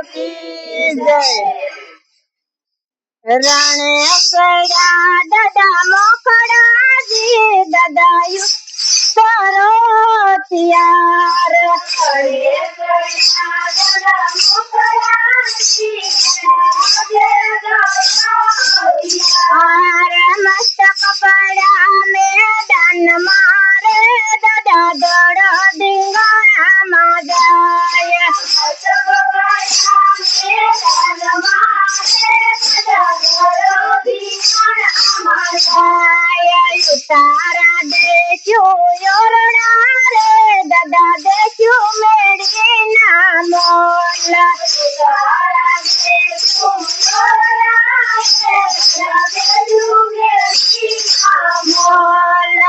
की जय। राणे कड़ा दादा मोकड़ा जी दादा यू करो त्यार। मस्त कपड़ा मैदान मारे दादा दौड़ डिंगोना मजाय। तारा देखो योरना रे दादा देखो मेरी नामोल। तारा देखो योरना रे दादा देखो मेरी नामोल।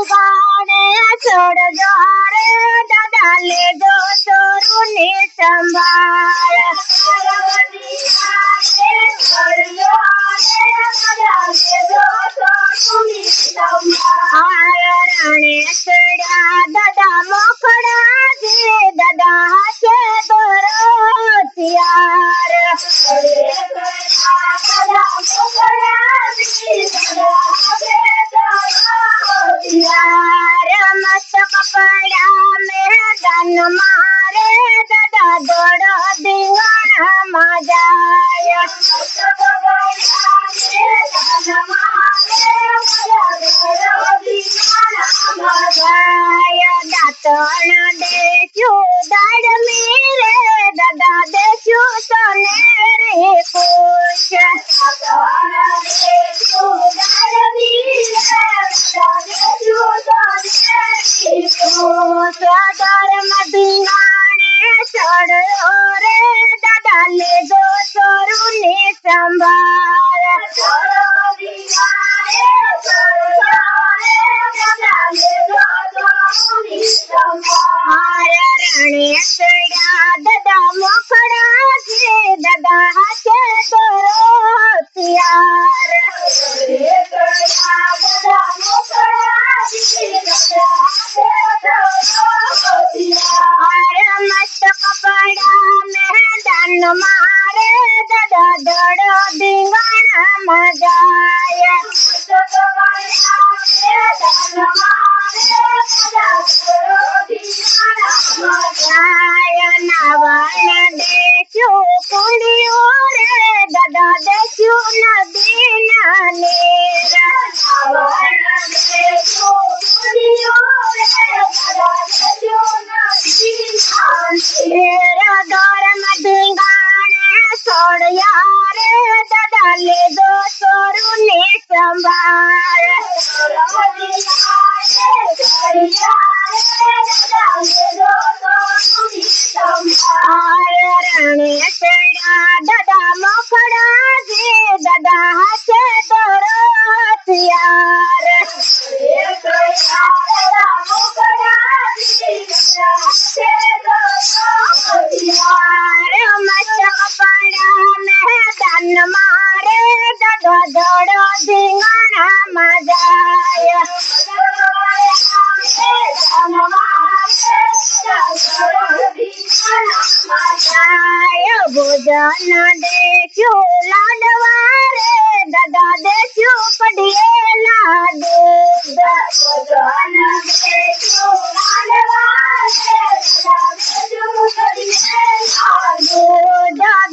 गाने छोड़ जो रे दादा ले दो छोरू ने संभाल। राणे कड़ा दादा मोकड़ा जी दादा हाथे दरो त्यार। मस्त कपड़ा मैदान मारे दादा दौड़ डिंगोना मजाय। दातण देखो दाड़मी रे दादा देखो सोनेरी पूछ। धर्म धिंगाणे चढ़ो रे दादा ले दो छोरू ने संभाल। राणे कड़ा दादा मोकड़ा जी दादा हाथे दरो त्यार। मस्त कपड़ा मैदान मारे दादा दौड़ डिंगोना मजाय। नावण देखो कुंडियो रे दादा देखो नदी नानीर। धर्म धिंगाणे छोड़ यार दादा ले दो छोरू ने संभाल। राणे कड़ा दादा मोकड़ा जी दादा हाथे दरो त्यार। मस्त कपड़ा मैदान मारे दादा दौड़ डिंगोना मजाय। भोजन देखो लाडवा रे दादा देखो पढ़िएला दूध।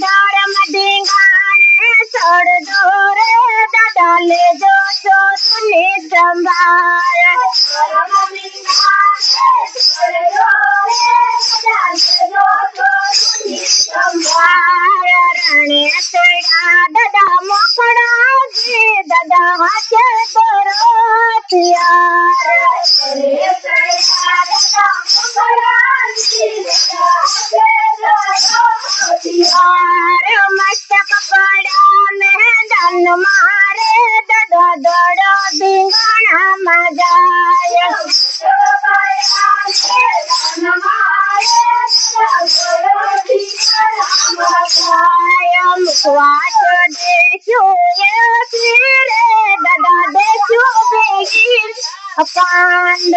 धर्म धिंगाणे छोड़ दो रे दादा ले दो छोरू ने संभाल। राणे कड़ा दादा मोकड़ा जी दादा हाथे दरो त्यार। मस्त कपड़ा मैदान मारे दादा दौड़ डिंगोना मजाय। मुखवास देखो रे दादा देखो बेगिर अकांड।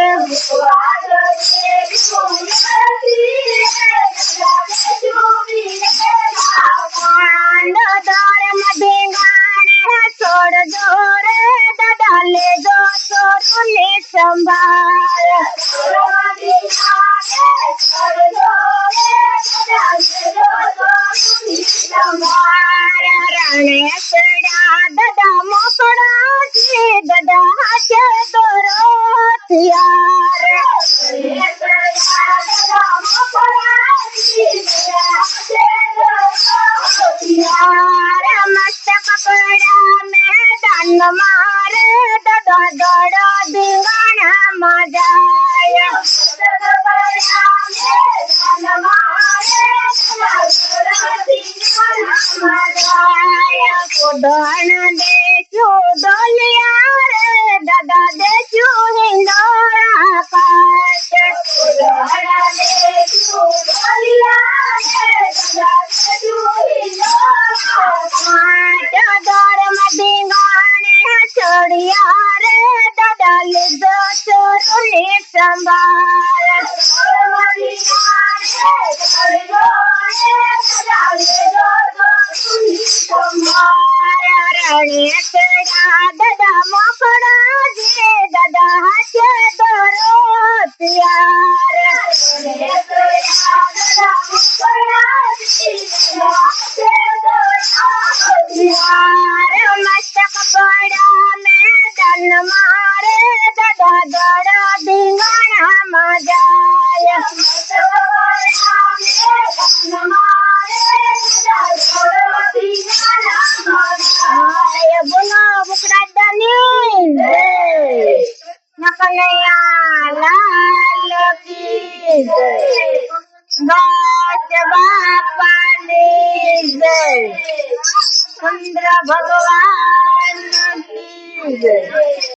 ધર્મ ધીંગાણે છોડ્યા રે દાદા લીધો ચોરની સંભાળ દાદા મોકળા જે દાદા હાથે દરો મસ્તક પડા મેદાન મારે દાદા દડા ધીંગાણામાં જાય બોલો બુકરાદાની નકલૈયા લાલ કી જય ગાય બાપાની જય ચંદ્ર ભગવાન કી જય